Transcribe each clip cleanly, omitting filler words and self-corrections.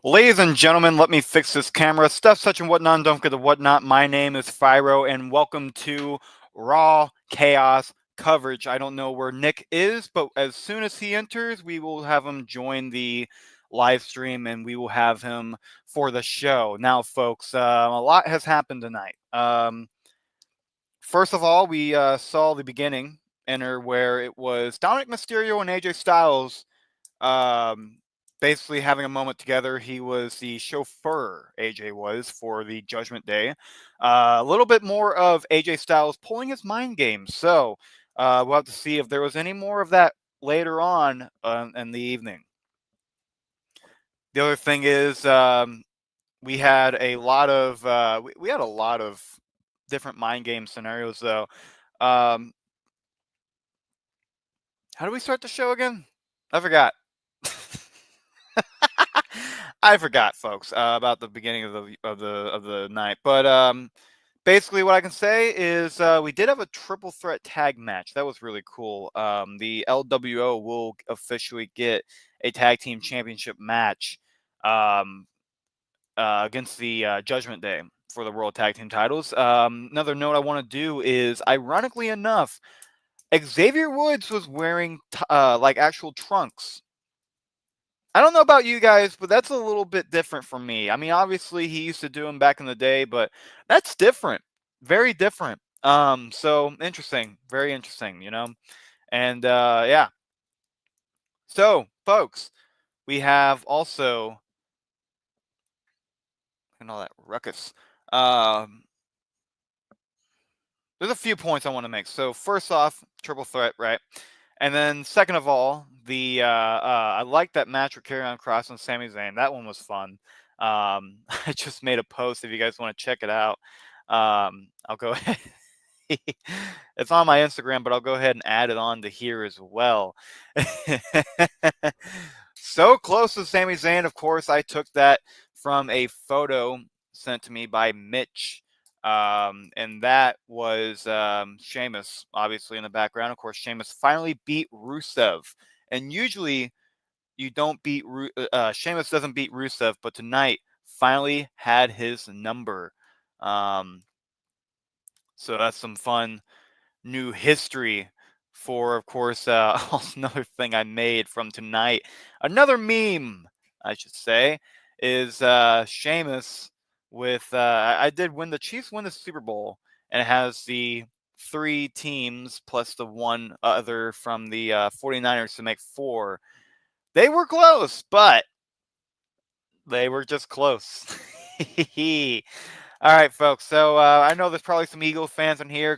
Ladies and gentlemen, let me fix this camera. Stuff such and whatnot, don't forget the whatnot. My name is Fiore, and welcome to Raw Chaos coverage. I don't know where Nick is, but as soon as he enters, we will have him join the live stream, and we will have him for the show. Now, folks, a lot has happened tonight. First of all, we saw the beginning enter where it was Dominic Mysterio and AJ Styles basically having a moment together. He was the chauffeur, AJ was, for the Judgment Day. A little bit more of AJ Styles pulling his mind games. So we'll have to see if there was any more of that later on in the evening. The other thing is we had a lot of we had a lot of different mind game scenarios though. How do we start the show again? I forgot. I forgot, folks, about the beginning of the night. But basically, what I can say is we did have a triple threat tag match. That was really cool. The LWO will officially get a tag team championship match against the Judgment Day for the World Tag Team titles. Another note I want to do is, ironically enough, Xavier Woods was wearing like actual trunks. I don't know about you guys, but that's a little bit different from me. I mean, obviously he used to do them back in the day, but that's different. Very different. So interesting, very interesting, you know. And yeah. So, folks, we have also and all that ruckus. There's a few points I want to make. So first off, triple threat, right? And then second of all, I like that match with Karrion Kross and Sami Zayn. That one was fun. I just made a post if you guys want to check it out. I'll go ahead. It's on my Instagram, but I'll go ahead and add it on to here as well. So close to Sami Zayn, of course. I took that from a photo sent to me by Mitch. And that was Sheamus, obviously, in the background. Of course, Sheamus finally beat Rusev. And usually you don't beat Sheamus doesn't beat Rusev, but tonight finally had his number. So that's some fun new history for, of course, another thing I made from tonight. Another meme, I should say, is Sheamus with, I did when the Chiefs win the Super Bowl, and it has the 3 teams plus the one other from the 49ers to make 4. They were close, but they were just close. All right, folks. So I know there's probably some Eagles fans in here.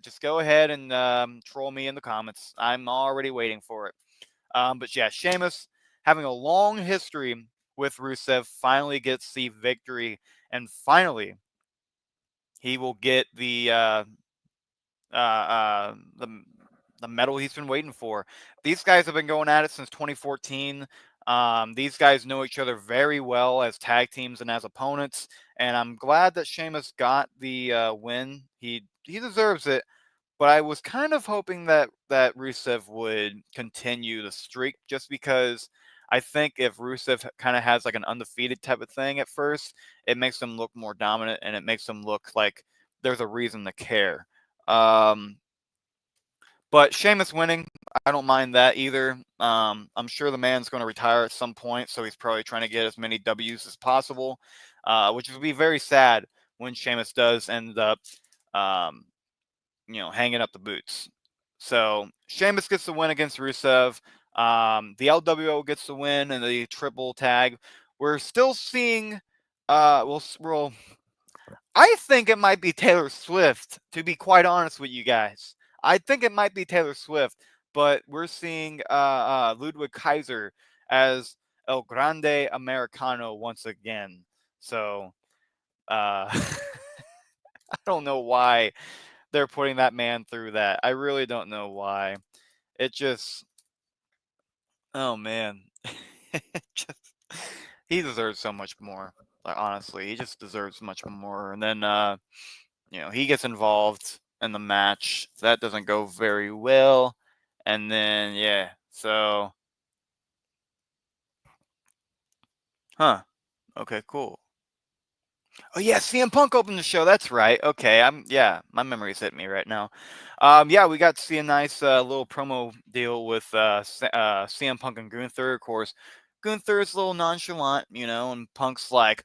Just go ahead and troll me in the comments. I'm already waiting for it. But yeah, Sheamus, having a long history with Rusev, finally gets the victory, and finally he will get the medal he's been waiting for. These guys have been going at it since 2014. These guys know each other very well as tag teams and as opponents, and I'm glad that Sheamus got the win. He deserves it, but I was kind of hoping that Rusev would continue the streak, just because I think if Rusev kind of has like an undefeated type of thing at first, it makes him look more dominant, and it makes him look like there's a reason to care. But Sheamus winning, I don't mind that either. I'm sure the man's going to retire at some point, so he's probably trying to get as many W's as possible, which would be very sad when Sheamus does end up, hanging up the boots. So Sheamus gets the win against Rusev. The LWO gets the win and the triple tag. We're still seeing, I think it might be Taylor Swift, to be quite honest with you guys. I think it might be Taylor Swift, but we're seeing Ludwig Kaiser as El Grande Americano once again. So I don't know why they're putting that man through that. I really don't know why. It just, oh man, he deserves so much more. Like, honestly, he just deserves much more. And then he gets involved in the match. That doesn't go very well. And then, yeah, so, Okay, cool. Oh yeah, CM Punk opened the show. That's right. Okay, yeah, my memory's hitting me right now. Yeah, we got to see a nice little promo deal with CM Punk and Gunther. Of course, Gunther's a little nonchalant, and Punk's like,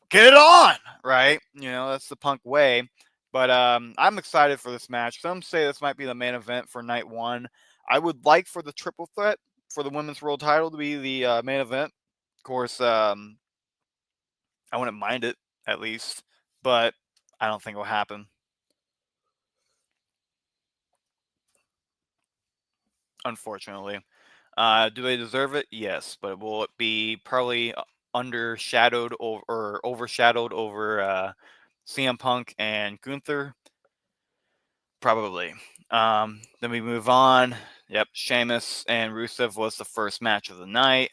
"Get it on!" Right? That's the Punk way. But I'm excited for this match. Some say this might be the main event for night one. I would like for the triple threat for the women's world title to be the main event. Of course, I wouldn't mind it at least, but I don't think it will happen. Unfortunately, do they deserve it? Yes, but will it be probably undershadowed or overshadowed over CM Punk and Gunther? Probably. Then we move on. Yep, Sheamus and Rusev was the first match of the night.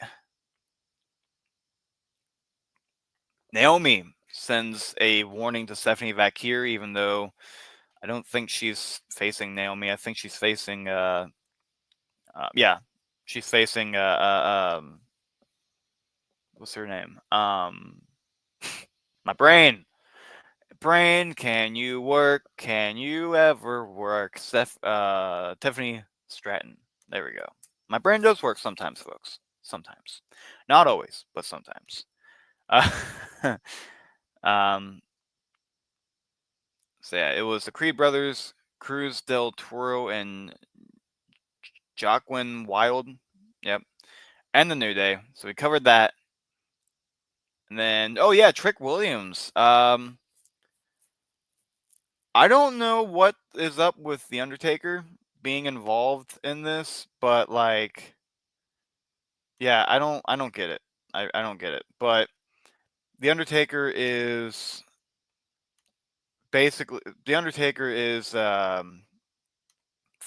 Naomi sends a warning to Stephanie Vakir, even though I don't think she's facing Naomi. I think she's facing, yeah, she's facing, what's her name? My brain. Brain, can you work? Can you ever work? Tiffany Stratton. There we go. My brain does work sometimes, folks. Sometimes. Not always, but sometimes. Uh, um, so yeah, it was the Creed brothers, Cruz del Toro, and Joaquin Wild. Yep. And the New Day. So we covered that. And then, oh yeah, Trick Williams. I don't know what is up with the Undertaker being involved in this, but like, yeah, I don't get it. I don't get it. But the Undertaker is basically the Undertaker is for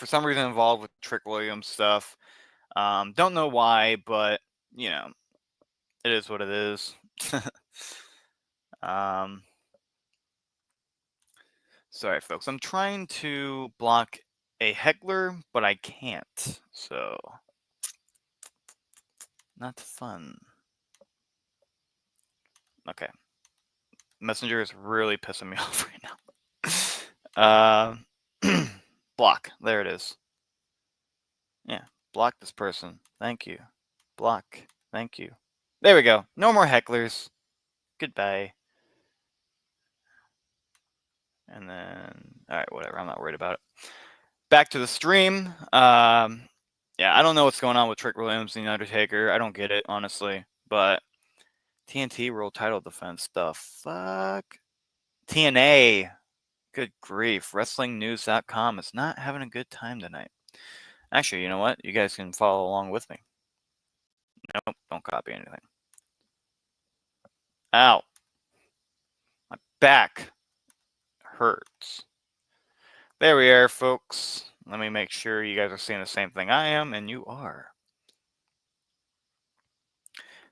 some reason involved with Trick Williams stuff. Don't know why, but it is what it is. um, sorry, folks. I'm trying to block a heckler, but I can't. So not fun. Okay. Messenger is really pissing me off right now. Block. There it is. Yeah. Block this person. Thank you. Block. Thank you. There we go. No more hecklers. Goodbye. And then, all right, whatever. I'm not worried about it. Back to the stream. Yeah, I don't know what's going on with Trick Williams and The Undertaker. I don't get it, honestly. But TNT World Title Defense, the fuck? TNA. Good grief. WrestlingNews.com is not having a good time tonight. Actually, you know what? You guys can follow along with me. Nope, don't copy anything. Ow. My back hurts. There we are, folks. Let me make sure you guys are seeing the same thing I am, and you are.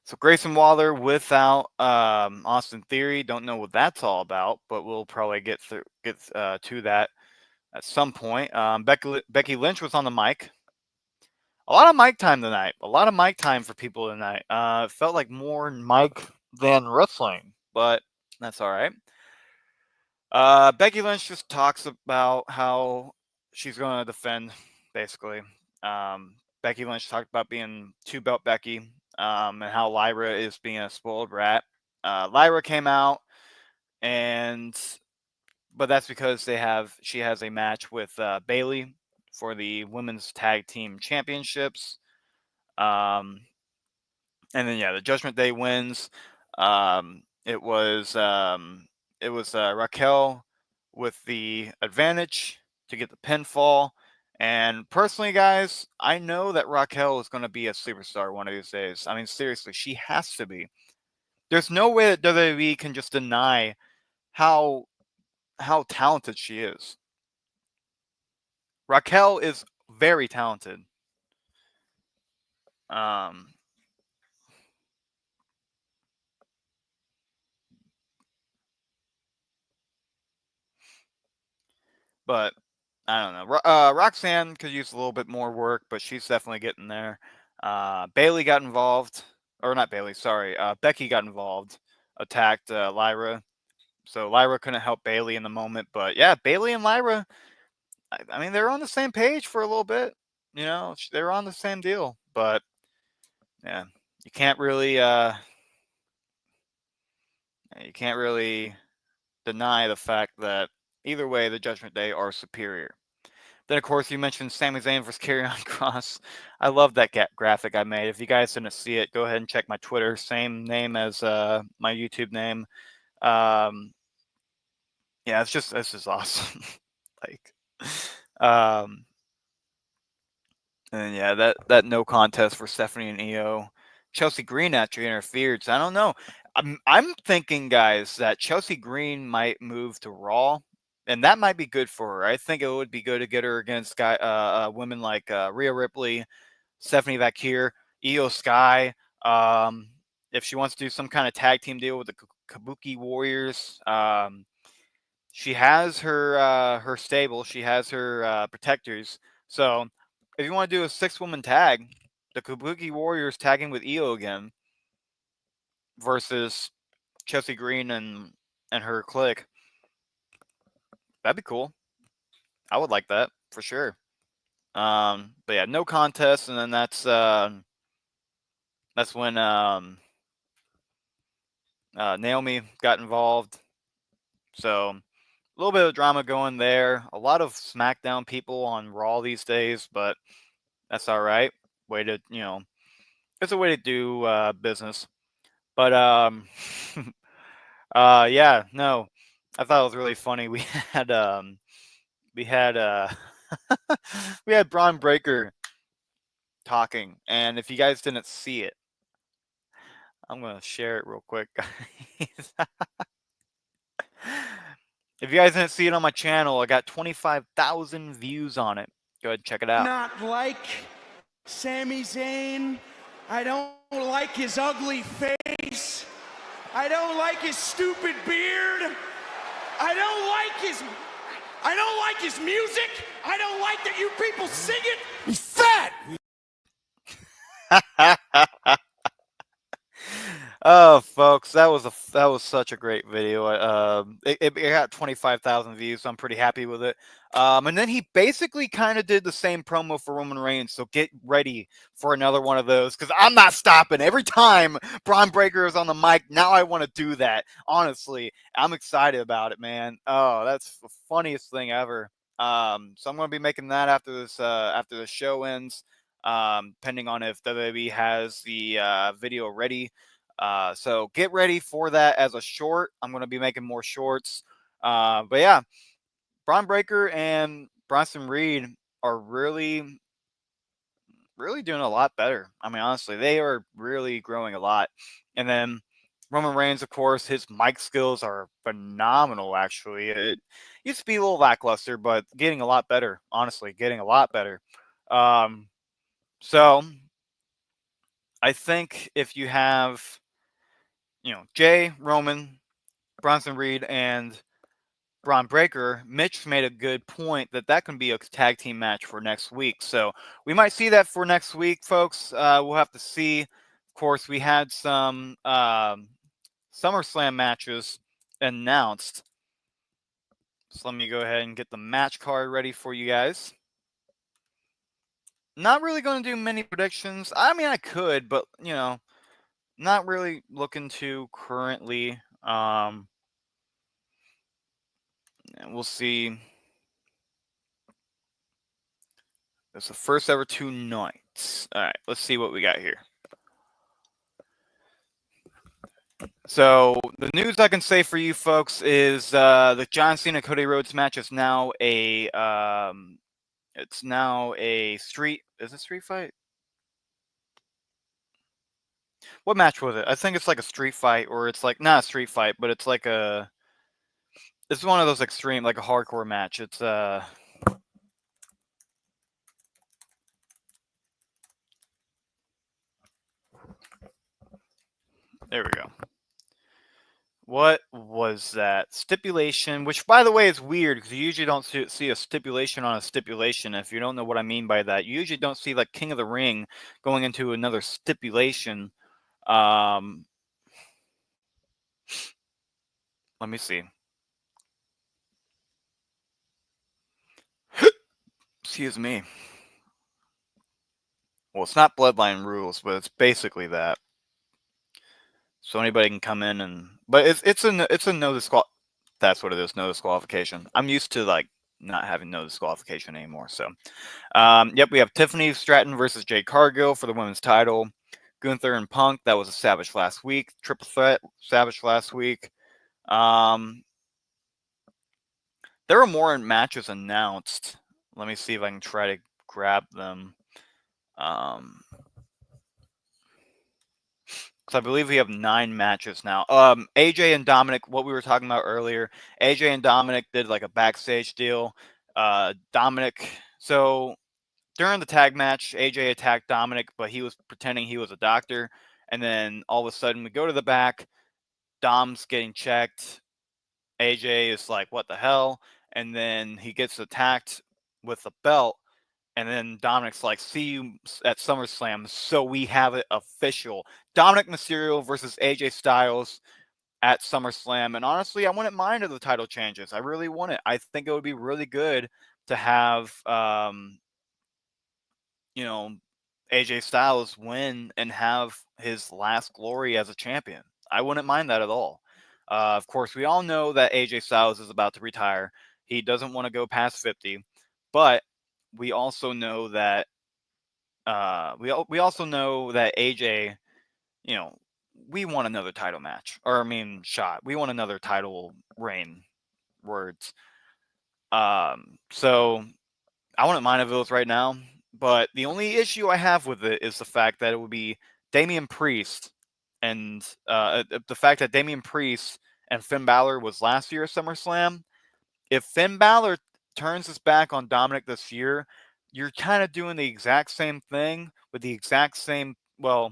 So Grayson Waller without Austin Theory. Don't know what that's all about, but we'll probably get to that at some point. Becky Lynch was on the mic. A lot of mic time tonight. A lot of mic time for people tonight. It felt like more mic than wrestling, but that's all right. Becky Lynch just talks about how she's going to defend, basically. Becky Lynch talked about being two-belt Becky, and how Lyra is being a spoiled rat. Lyra came out, but that's because she has a match with Bayley for the women's tag team championships. And then yeah, the Judgment Day wins. It was Raquel with the advantage to get the pinfall. And personally, guys, I know that Raquel is going to be a superstar one of these days. I mean, seriously, she has to be. There's no way that WWE can just deny how talented she is. Raquel is very talented. But I don't know. Roxanne could use a little bit more work, but she's definitely getting there. Bayley got involved, or not Bayley. Sorry, Becky got involved. attacked Lyra. So Lyra couldn't help Bailey in the moment, but yeah, Bailey and Lyra, I mean, they're on the same page for a little bit. You know, they're on the same deal, but yeah, you can't really deny the fact that either way, the Judgment Day are superior. Then, of course, you mentioned Sami Zayn versus Karrion Kross. I love that graphic I made. If you guys didn't see it, go ahead and check my Twitter. Same name as my YouTube name. Yeah, it's just awesome. Like, um, and yeah, that no contest for Stephanie and Io. Chelsea Green actually interfered. So I don't know. I'm thinking, guys, that Chelsea Green might move to Raw, and that might be good for her. I think it would be good to get her against women like Rhea Ripley, Stephanie Vakir, Io Sky. If she wants to do some kind of tag team deal with the Kabuki Warriors, she has her stable. She has her protectors. So if you want to do a 6-woman tag, the Kabuki Warriors tagging with Io again versus Chelsea Green and her clique, that'd be cool. I would like that for sure. But yeah, no contest, and then that's when Naomi got involved. So a little bit of drama going there. A lot of SmackDown people on Raw these days, but that's all right. Way to, it's a way to do business. But yeah, no, I thought it was really funny. We had we had we had Braun Breaker talking, and if you guys didn't see it, I'm gonna share it real quick, guys. If you guys didn't see it on my channel, I got 25,000 views on it. Go ahead and check it out. Not like Sami Zayn. I don't like his ugly face. I don't like his stupid beard. I don't like his music. I don't like that you people sing it. He's fat. Oh, folks, that was such a great video. It got 25,000 views, so I'm pretty happy with it. And then he basically kind of did the same promo for Roman Reigns, so get ready for another one of those, because I'm not stopping. Every time Braun Breaker is on the mic, now I want to do that. Honestly, I'm excited about it, man. Oh, that's the funniest thing ever. So I'm going to be making that after the show ends, depending on if WWE has the video ready. So get ready for that as a short. I'm going to be making more shorts. But yeah, Braun Breaker and Bronson Reed are really doing a lot better. I mean, honestly, they are really growing a lot. And then Roman Reigns, of course, his mic skills are phenomenal, actually. It used to be a little lackluster, but getting a lot better. Honestly, getting a lot better. So I think if you have, Jay, Roman, Bronson Reed, and Braun Breaker, Mitch made a good point that can be a tag team match for next week. So we might see that for next week, folks. We'll have to see. Of course, we had some SummerSlam matches announced. So let me go ahead and get the match card ready for you guys. Not really going to do many predictions. I mean, I could, but, not really looking to currently. We'll see. It's the first ever 2 nights. All right, let's see what we got here. So the news I can say for you folks is the John Cena Cody Rhodes match is now a street. Is it street fight? What match was it? I think it's like a street fight, or it's like not a street fight, but it's like it's one of those extreme, like a hardcore match. It's there we go. What was that? Stipulation, which, by the way, is weird because you usually don't see a stipulation on a stipulation. If you don't know what I mean by that, you usually don't see like King of the Ring going into another stipulation. Let me see. Excuse me. Well, it's not Bloodline Rules, but it's basically that. So anybody can come in but it's a no disqual. That's what it is, no disqualification. I'm used to like not having no disqualification anymore. So, yep, we have Tiffany Stratton versus Jade Cargill for the women's title. Gunther and Punk, that was established last week. Triple threat established last week. There were more matches announced. Let me see if I can try to grab them. Because I believe we have 9 matches now. AJ and Dominic, what we were talking about earlier, AJ and Dominic did like a backstage deal. Dominic, so during the tag match, AJ attacked Dominic, but he was pretending he was a doctor. And then all of a sudden, we go to the back. Dom's getting checked. AJ is like, what the hell? And then he gets attacked with a belt. And then Dominic's like, see you at SummerSlam. So we have it official. Dominic Mysterio versus AJ Styles at SummerSlam. And honestly, I wouldn't mind if the title changes. I really want it. I think it would be really good to have, AJ Styles win and have his last glory as a champion. I wouldn't mind that at all. Of course, we all know that AJ Styles is about to retire. He doesn't want to go past 50, but we also know that we also know that AJ, you know, we want another title match, or I mean, shot. We want another title reign. Words. So I wouldn't mind if it was right now, but the only issue I have with it is the fact that it would be Damian Priest, and the fact that Damian Priest and Finn Balor was last year at SummerSlam. If Finn Balor turns his back on Dominic this year, you're kind of doing the exact same thing with the exact same, the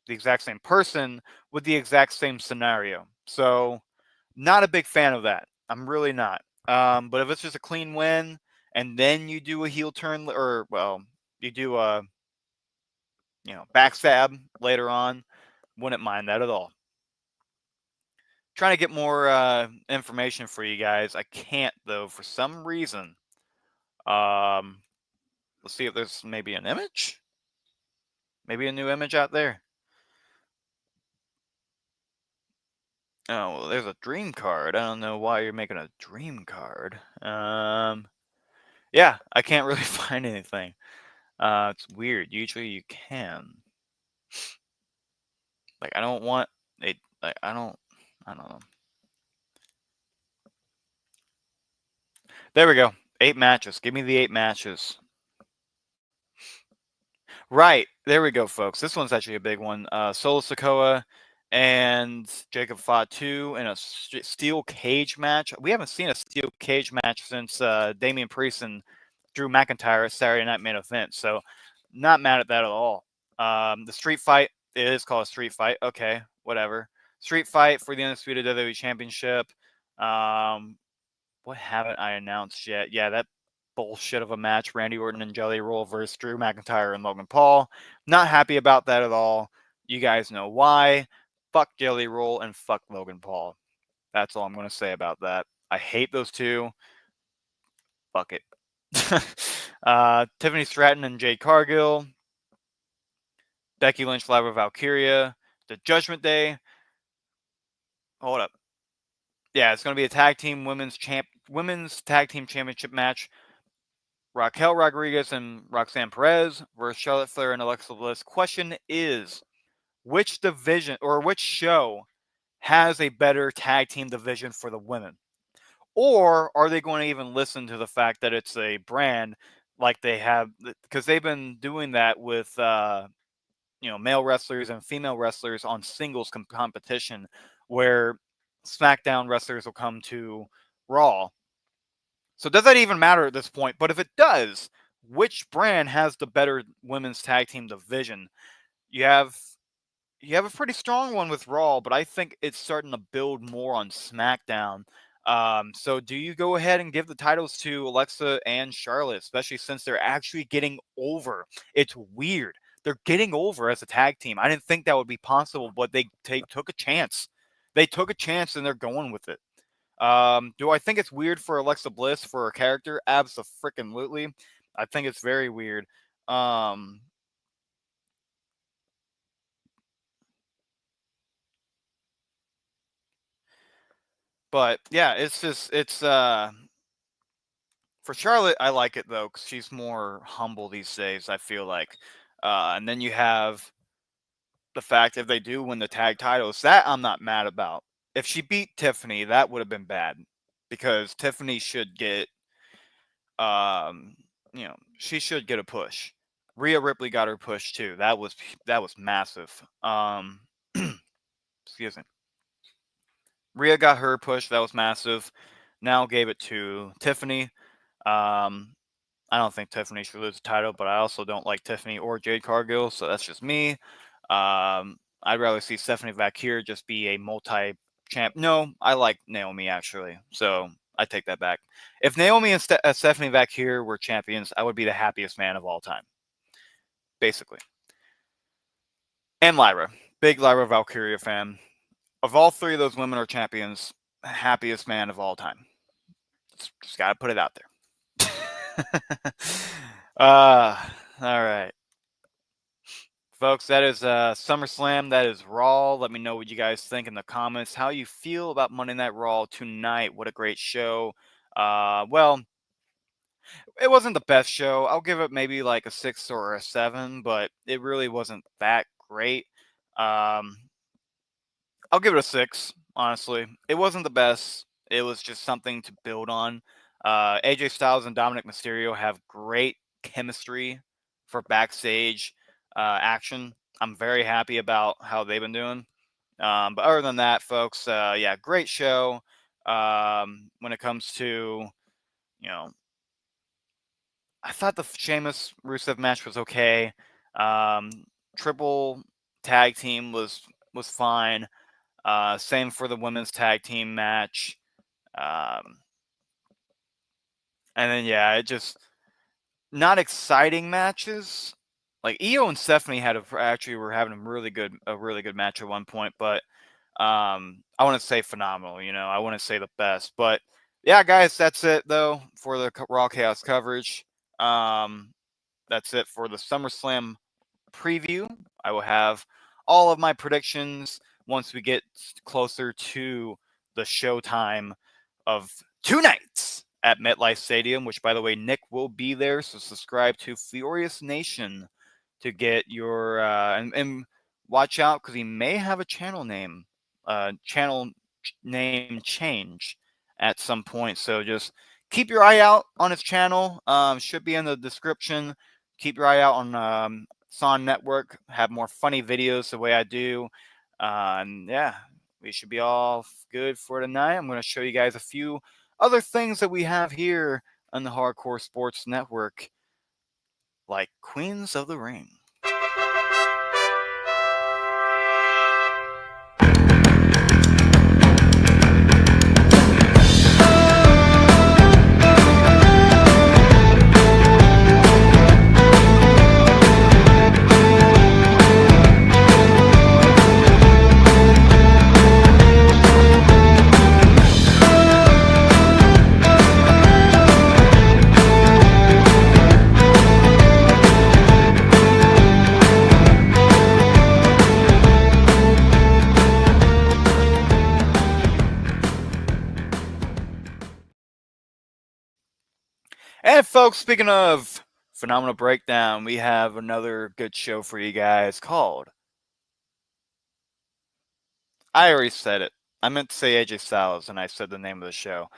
exact same person with the exact same scenario. So, not a big fan of that. I'm really not. But if it's just a clean win and then you do a heel turn, or you do a backstab later on, wouldn't mind that at all. Trying to get more information for you guys. I can't though for some reason. Let's see if there's maybe an image. Maybe a new image out there. Oh, well, there's a dream card. I don't know why you're making a dream card. Yeah, I can't really find anything. It's weird. Usually you can. Like I don't want it. Like I don't know. There we go. 8 matches. Give me the 8 matches. Right. There we go, folks. This one's actually a big one. Solo Sikoa and Jacob Fatu in a steel cage match. We haven't seen a steel cage match since Damian Priest and Drew McIntyre at Saturday Night Main Event. So, not mad at that at all. The street fight, it is called a street fight. Okay, whatever. Street fight for the Undisputed WWE Championship. What haven't I announced yet? Yeah, that bullshit of a match, Randy Orton and Jelly Roll versus Drew McIntyre and Logan Paul. Not happy about that at all. You guys know why. Fuck Jelly Roll and fuck Logan Paul. That's all I'm going to say about that. I hate those two. Fuck it. Tiffany Stratton and Jade Cargill. Becky Lynch, Lyra Valkyria. The Judgment Day. Hold up. Yeah, it's going to be a tag team women's tag team championship match. Raquel Rodriguez and Roxanne Perez versus Charlotte Flair and Alexa Bliss. Question is, which division or which show has a better tag team division for the women? Or are they going to even listen to the fact that it's a brand like they have? Because they've been doing that with male wrestlers and female wrestlers on singles competition, where SmackDown wrestlers will come to Raw. So does that even matter at this point? But if it does, which brand has the better women's tag team division? You have a pretty strong one with Raw, but I think it's starting to build more on SmackDown. So do you go ahead and give the titles to Alexa and Charlotte, especially since they're actually getting over? It's weird. They're getting over as a tag team. I didn't think that would be possible, but they took a chance. They took a chance and they're going with it. Do I think it's weird for Alexa Bliss for her character? Abso-freaking-lutely. I think it's very weird. But yeah, it's for Charlotte, I like it though, because she's more humble these days, I feel like. And then you have the fact if they do win the tag titles, that I'm not mad about. If she beat Tiffany, that would have been bad, because Tiffany should get, she should get a push. Rhea Ripley got her push too. That was massive. Excuse me. Rhea got her push. That was massive. Now gave it to Tiffany. I don't think Tiffany should lose the title, but I also don't like Tiffany or Jade Cargill, so that's just me. I'd rather see Stephanie Vaquer just be a multi-champ. No, I like Naomi, actually, so I take that back. If Naomi and Stephanie Vaquer were champions, I would be the happiest man of all time, basically. And Lyra. Big Lyra Valkyria fan. Of all three of those women are champions, happiest man of all time. Just gotta put it out there. All right. Folks, that is SummerSlam. That is Raw. Let me know what you guys think in the comments. How you feel about Monday Night Raw tonight. What a great show. Well, it wasn't the best show. I'll give it maybe like a 6 or a 7, but it really wasn't that great. I'll give it a 6, honestly. It wasn't the best. It was just something to build on. AJ Styles and Dominic Mysterio have great chemistry for backstage action. I'm very happy about how they've been doing. But other than that, folks, yeah, great show. When it comes to, I thought the Sheamus Rusev match was okay. Triple tag team was fine. Same for the women's tag team match. And then yeah, it just not exciting matches. Like Io and Stephanie were having a really good match at one point, but I want to say phenomenal. I want to say the best, but yeah, guys, that's it though for the Raw Chaos coverage. That's it for the SummerSlam preview. I will have all of my predictions once we get closer to the showtime of 2 nights at MetLife Stadium, which, by the way, Nick will be there. So subscribe to Furious Nation to get your and watch out, because he may have a channel name change at some point. So just keep your eye out on his channel. Should be in the description. Keep your eye out on SSAWN Network. Have more funny videos the way I do. And yeah, we should be all good for tonight. I'm going to show you guys a few other things that we have here on the Hardcore Sports Network, like Queens of the Ring. And folks, speaking of Phenomenal Breakdown, we have another good show for you guys called... I already said it. I meant to say AJ Styles, and I said the name of the show.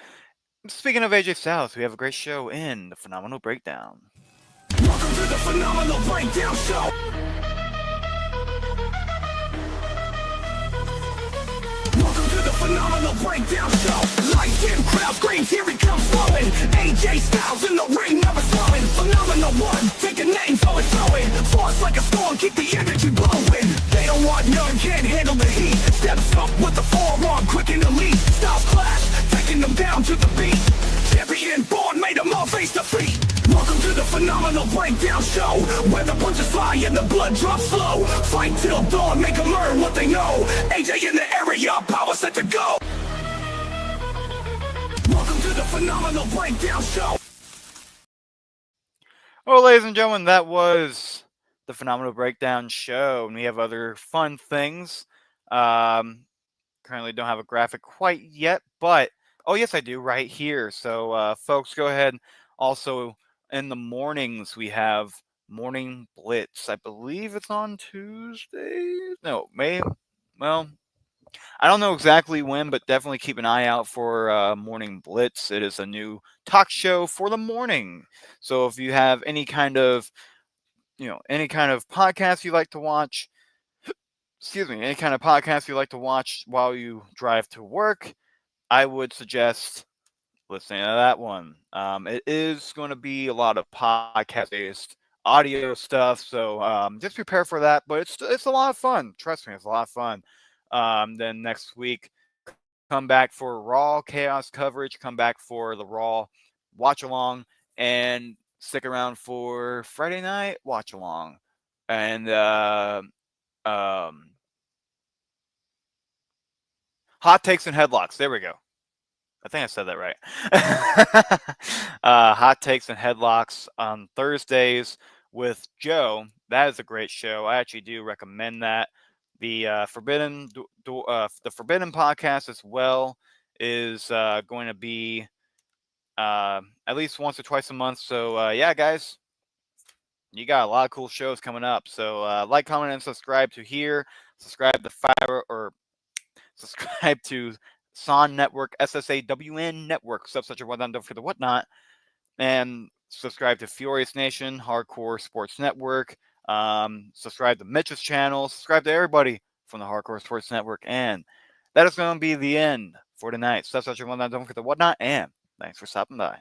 Speaking of AJ Styles, we have a great show in the Phenomenal Breakdown. Welcome to the Phenomenal Breakdown Show. Welcome to the Phenomenal Breakdown Show. Lights in, crowd screams, here he comes flowing. AJ Styles in the ring, never slowing. Phenomenal one, take a name, throw it, force like a storm, keep the energy blowing. They don't want none, can't handle the heat. Steps up with the forearm, quick and elite. Stop clash, taking them down to the beat. Champion born, made them all face defeat. Welcome to the Phenomenal Breakdown Show, where the punches fly and the blood drops slow. Fight till dawn, make them learn what they know. AJ in the area, power set to go. the phenomenal breakdown show. Well, ladies and gentlemen, that was the Phenomenal Breakdown show, and we have other fun things. Currently don't have a graphic quite yet, but oh yes, I do right here. So, folks, go ahead. Also, in the mornings we have Morning Blitz. I believe it's on Tuesdays. No, May. Well, I don't know exactly when, but definitely keep an eye out for Morning Blitz. It is a new talk show for the morning. So if you have any kind of podcast you like to watch, any kind of podcast you like to watch while you drive to work, I would suggest listening to that one. It is going to be a lot of podcast-based audio stuff, so just prepare for that. But it's a lot of fun. Trust me, it's a lot of fun. Then next week, come back for Raw Chaos coverage. Come back for the Raw watch along, and stick around for Friday night watch along, and hot takes and headlocks. There we go. I think I said that right. Hot takes and headlocks on Thursdays with Joe. That is a great show. I actually do recommend that. The Forbidden podcast as well is going to be at least once or twice a month. So yeah, guys, you got a lot of cool shows coming up. So like, comment, and subscribe to here. Subscribe to Fiore, or subscribe to SAWN Network, SSAWN Network, such a whatnot, don't forget the whatnot, and subscribe to Furious Nation, Hardcore Sports Network. Subscribe to Mitch's channel. Subscribe to everybody from the Hardcore Sports Network, and that is going to be the end for tonight. Such a whatnot, don't forget the whatnot, and thanks for stopping by.